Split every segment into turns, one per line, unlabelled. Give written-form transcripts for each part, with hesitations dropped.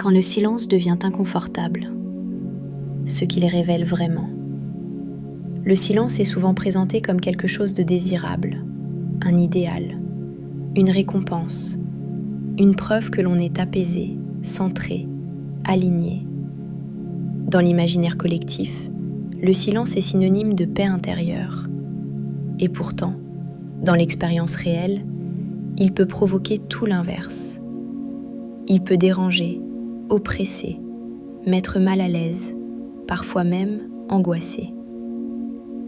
quand le silence devient inconfortable, ce qu'il révèle vraiment. Le silence est souvent présenté comme quelque chose de désirable, un idéal, une récompense, une preuve que l'on est apaisé, centré, aligné. Dans l'imaginaire collectif, le silence est synonyme de paix intérieure. Et pourtant, dans l'expérience réelle, il peut provoquer tout l'inverse. Il peut déranger, oppresser, mettre mal à l'aise, parfois même angoisser.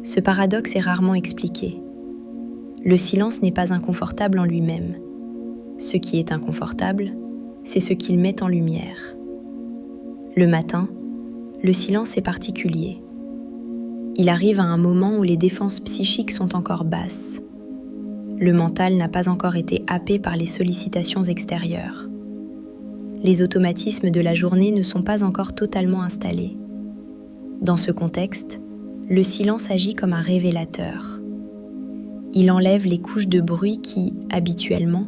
Ce paradoxe est rarement expliqué. Le silence n'est pas inconfortable en lui-même. Ce qui est inconfortable, c'est ce qu'il met en lumière. Le matin, le silence est particulier. Il arrive à un moment où les défenses psychiques sont encore basses. Le mental n'a pas encore été happé par les sollicitations extérieures. Les automatismes de la journée ne sont pas encore totalement installés. Dans ce contexte, le silence agit comme un révélateur. Il enlève les couches de bruit qui, habituellement,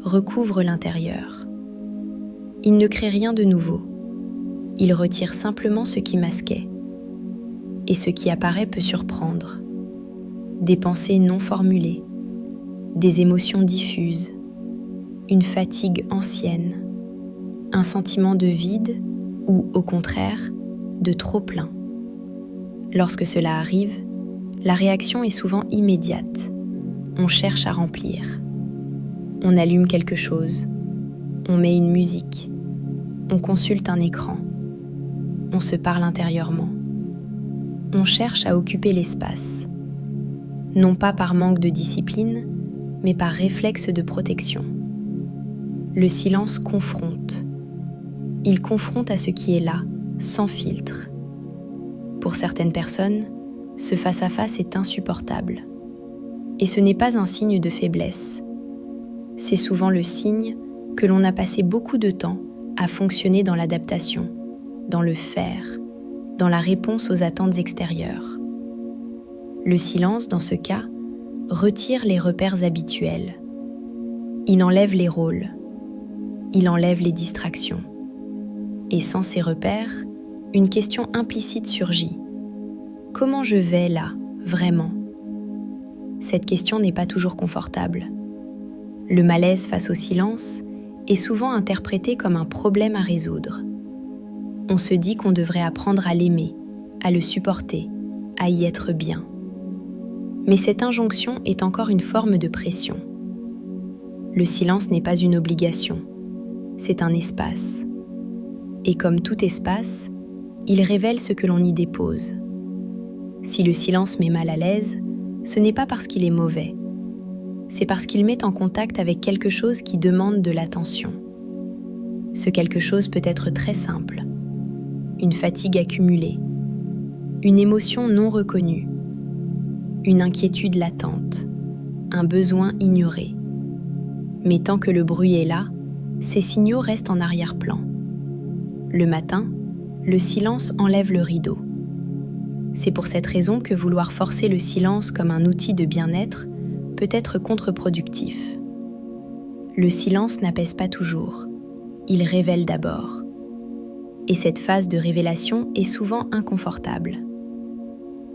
recouvrent l'intérieur. Il ne crée rien de nouveau. Il retire simplement ce qui masquait. Et ce qui apparaît peut surprendre. Des pensées non formulées, des émotions diffuses, une fatigue ancienne, un sentiment de vide ou, au contraire, de trop-plein. Lorsque cela arrive, la réaction est souvent immédiate. On cherche à remplir. On allume quelque chose. On met une musique. On consulte un écran. On se parle intérieurement. On cherche à occuper l'espace. Non pas par manque de discipline, mais par réflexe de protection. Le silence confronte. Il confronte à ce qui est là, sans filtre. Pour certaines personnes, ce face-à-face est insupportable. Et ce n'est pas un signe de faiblesse. C'est souvent le signe que l'on a passé beaucoup de temps à fonctionner dans l'adaptation, dans le faire, dans la réponse aux attentes extérieures. Le silence, dans ce cas, retire les repères habituels. Il enlève les rôles. Il enlève les distractions. Et sans ces repères, une question implicite surgit. Comment je vais là, vraiment ? Cette question n'est pas toujours confortable. Le malaise face au silence est souvent interprété comme un problème à résoudre. On se dit qu'on devrait apprendre à l'aimer, à le supporter, à y être bien. Mais cette injonction est encore une forme de pression. Le silence n'est pas une obligation, c'est un espace. Et comme tout espace, il révèle ce que l'on y dépose. Si le silence met mal à l'aise, ce n'est pas parce qu'il est mauvais, c'est parce qu'il met en contact avec quelque chose qui demande de l'attention. Ce quelque chose peut être très simple. Une fatigue accumulée, une émotion non reconnue, une inquiétude latente, un besoin ignoré. Mais tant que le bruit est là, ces signaux restent en arrière-plan. Le matin, le silence enlève le rideau. C'est pour cette raison que vouloir forcer le silence comme un outil de bien-être peut être contre-productif. Le silence n'apaise pas toujours, il révèle d'abord. Et cette phase de révélation est souvent inconfortable.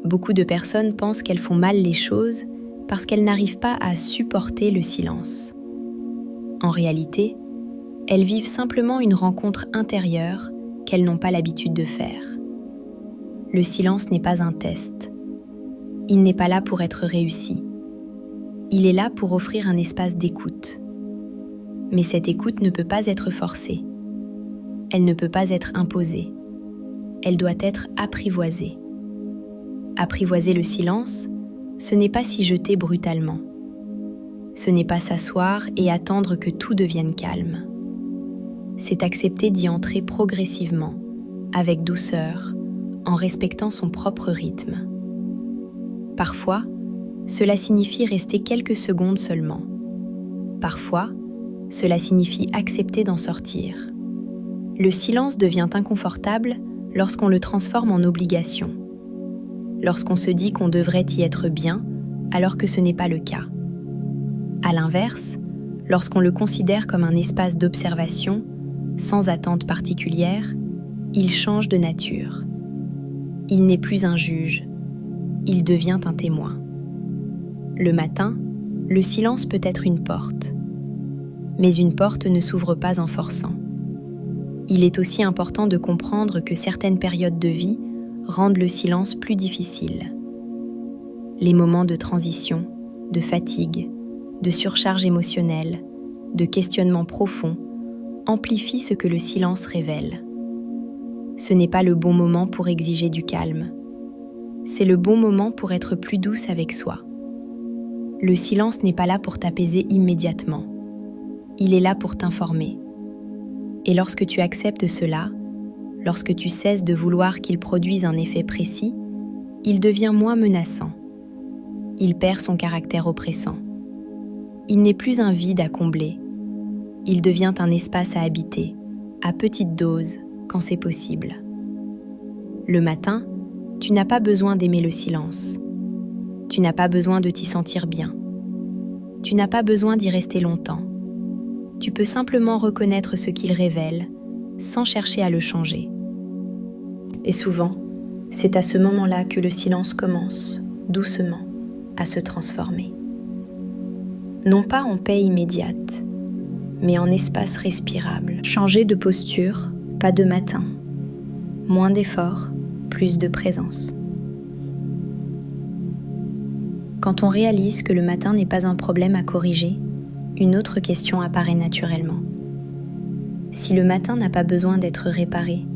Beaucoup de personnes pensent qu'elles font mal les choses parce qu'elles n'arrivent pas à supporter le silence. En réalité, elles vivent simplement une rencontre intérieure qu'elles n'ont pas l'habitude de faire. Le silence n'est pas un test. Il n'est pas là pour être réussi. Il est là pour offrir un espace d'écoute. Mais cette écoute ne peut pas être forcée. Elle ne peut pas être imposée. Elle doit être apprivoisée. Apprivoiser le silence, ce n'est pas s'y jeter brutalement. Ce n'est pas s'asseoir et attendre que tout devienne calme. C'est accepter d'y entrer progressivement, avec douceur, en respectant son propre rythme. Parfois, cela signifie rester quelques secondes seulement. Parfois, cela signifie accepter d'en sortir. Le silence devient inconfortable lorsqu'on le transforme en obligation. Lorsqu'on se dit qu'on devrait y être bien, alors que ce n'est pas le cas. À l'inverse, lorsqu'on le considère comme un espace d'observation, Sans attente particulière, il change de nature. Il n'est plus un juge, il devient un témoin. Le matin, le silence peut être une porte. Mais une porte ne s'ouvre pas en forçant. Il est aussi important de comprendre que certaines périodes de vie rendent le silence plus difficile. Les moments de transition, de fatigue, de surcharge émotionnelle, de questionnement profond amplifient ce que le silence révèle. Ce n'est pas le bon moment pour exiger du calme. C'est le bon moment pour être plus douce avec soi. Le silence n'est pas là pour t'apaiser immédiatement. Il est là pour t'informer. Et lorsque tu acceptes cela, lorsque tu cesses de vouloir qu'il produise un effet précis, il devient moins menaçant. Il perd son caractère oppressant. Il n'est plus un vide à combler. Il devient un espace à habiter, à petite dose, quand c'est possible. Le matin, tu n'as pas besoin d'aimer le silence. Tu n'as pas besoin de t'y sentir bien. Tu n'as pas besoin d'y rester longtemps. Tu peux simplement reconnaître ce qu'il révèle, sans chercher à le changer. Et souvent, c'est à ce moment-là que le silence commence, doucement, à se transformer. Non pas en paix immédiate, mais en espace respirable. Changer de posture, pas de matin. Moins d'efforts, plus de présence. Quand on réalise que le matin n'est pas un problème à corriger, une autre question apparaît naturellement. Si le matin n'a pas besoin d'être réparé,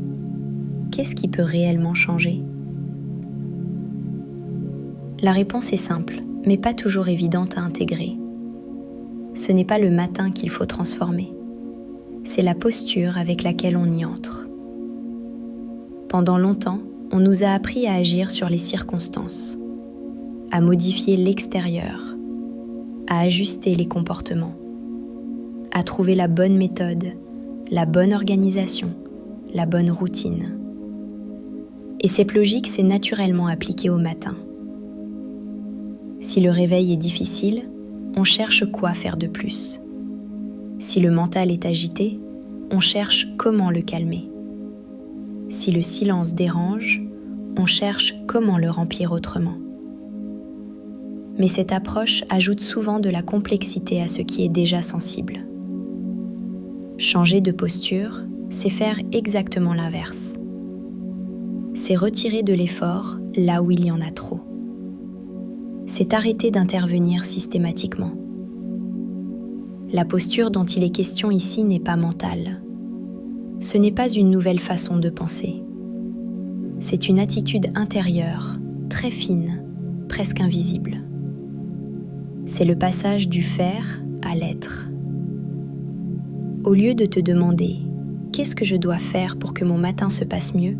qu'est-ce qui peut réellement changer ? La réponse est simple, mais pas toujours évidente à intégrer. Ce n'est pas le matin qu'il faut transformer. C'est la posture avec laquelle on y entre. Pendant longtemps, on nous a appris à agir sur les circonstances, à modifier l'extérieur, à ajuster les comportements, à trouver la bonne méthode, la bonne organisation, la bonne routine. Et cette logique s'est naturellement appliquée au matin. Si le réveil est difficile, on cherche quoi faire de plus. Si le mental est agité, on cherche comment le calmer. Si le silence dérange, on cherche comment le remplir autrement. Mais cette approche ajoute souvent de la complexité à ce qui est déjà sensible. Changer de posture, c'est faire exactement l'inverse. C'est retirer de l'effort là où il y en a trop. C'est arrêter d'intervenir systématiquement. La posture dont il est question ici n'est pas mentale. Ce n'est pas une nouvelle façon de penser. C'est une attitude intérieure, très fine, presque invisible. C'est le passage du faire à l'être. Au lieu de te demander « Qu'est-ce que je dois faire pour que mon matin se passe mieux ?»,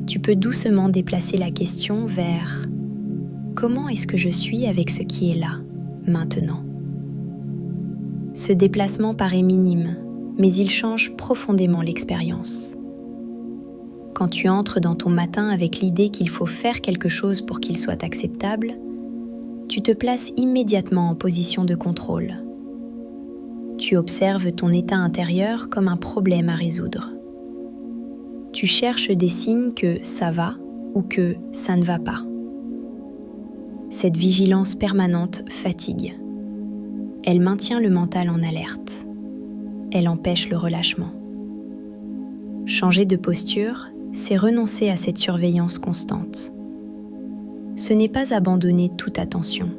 tu peux doucement déplacer la question vers « Comment est-ce que je suis avec ce qui est là, maintenant ?» Ce déplacement paraît minime, mais il change profondément l'expérience. Quand tu entres dans ton matin avec l'idée qu'il faut faire quelque chose pour qu'il soit acceptable, tu te places immédiatement en position de contrôle. Tu observes ton état intérieur comme un problème à résoudre. Tu cherches des signes que ça va ou que ça ne va pas. Cette vigilance permanente fatigue. Elle maintient le mental en alerte. Elle empêche le relâchement. Changer de posture, c'est renoncer à cette surveillance constante. Ce n'est pas abandonner toute attention.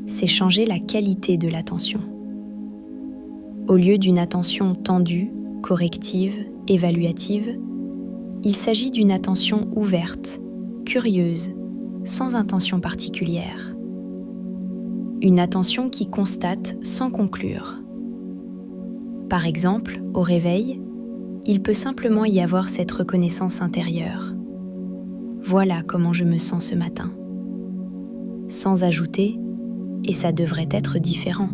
C'est changer la qualité de l'attention. Au lieu d'une attention tendue, corrective, évaluative, il s'agit d'une attention ouverte, curieuse, sans intention particulière. Une attention qui constate sans conclure. Par exemple, au réveil, il peut simplement y avoir cette reconnaissance intérieure. Voilà comment je me sens ce matin. Sans ajouter, et ça devrait être différent.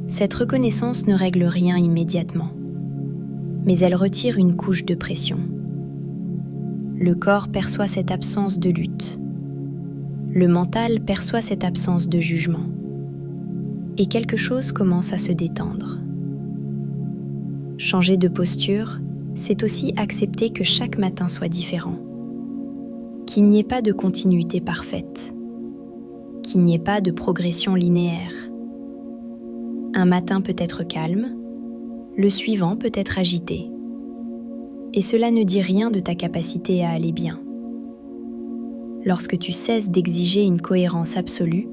Cette reconnaissance ne règle rien immédiatement, mais elle retire une couche de pression. Le corps perçoit cette absence de lutte. Le mental perçoit cette absence de jugement. Et quelque chose commence à se détendre. Changer de posture, c'est aussi accepter que chaque matin soit différent, qu'il n'y ait pas de continuité parfaite, qu'il n'y ait pas de progression linéaire. Un matin peut être calme, le suivant peut être agité. Et cela ne dit rien de ta capacité à aller bien. Lorsque tu cesses d'exiger une cohérence absolue,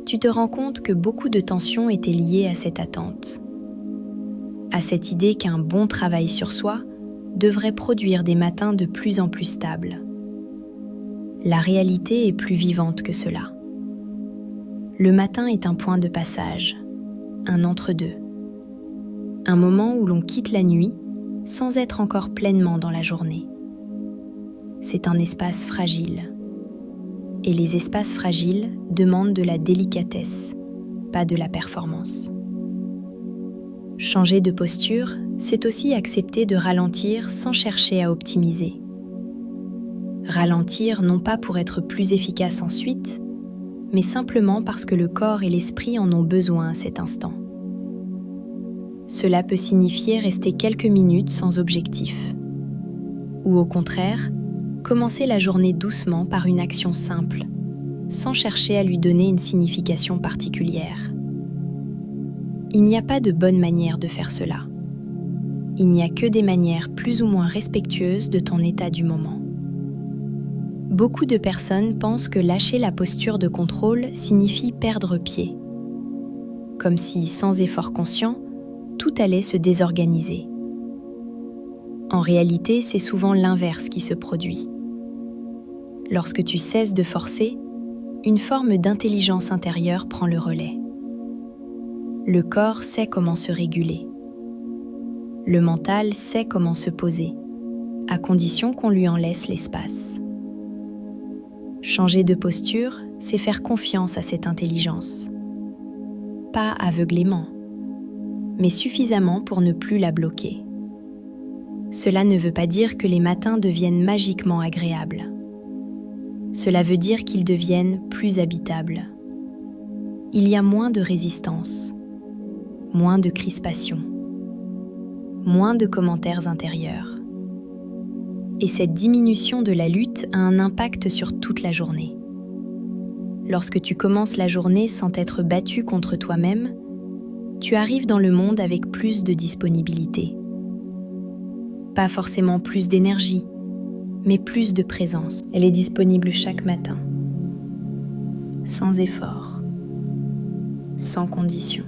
tu te rends compte que beaucoup de tensions étaient liées à cette attente, à cette idée qu'un bon travail sur soi devrait produire des matins de plus en plus stables. La réalité est plus vivante que cela. Le matin est un point de passage, un entre-deux, un moment où l'on quitte la nuit sans être encore pleinement dans la journée. C'est un espace fragile. Et les espaces fragiles demandent de la délicatesse, pas de la performance. Changer de posture, c'est aussi accepter de ralentir sans chercher à optimiser. Ralentir non pas pour être plus efficace ensuite, mais simplement parce que le corps et l'esprit en ont besoin à cet instant. Cela peut signifier rester quelques minutes sans objectif. Ou au contraire, commencer la journée doucement par une action simple, sans chercher à lui donner une signification particulière. Il n'y a pas de bonne manière de faire cela. Il n'y a que des manières plus ou moins respectueuses de ton état du moment. Beaucoup de personnes pensent que lâcher la posture de contrôle signifie perdre pied, comme si, sans effort conscient, tout allait se désorganiser. En réalité, c'est souvent l'inverse qui se produit. Lorsque tu cesses de forcer, une forme d'intelligence intérieure prend le relais. Le corps sait comment se réguler. Le mental sait comment se poser, à condition qu'on lui en laisse l'espace. Changer de posture, c'est faire confiance à cette intelligence. Pas aveuglément, mais suffisamment pour ne plus la bloquer. Cela ne veut pas dire que les matins deviennent magiquement agréables. Cela veut dire qu'ils deviennent plus habitables. Il y a moins de résistance, moins de crispation, moins de commentaires intérieurs. Et cette diminution de la lutte a un impact sur toute la journée. Lorsque tu commences la journée sans t'être battu contre toi-même, tu arrives dans le monde avec plus de disponibilité. Pas forcément plus d'énergie, mais plus de présence. Elle est disponible chaque matin, sans effort, sans condition.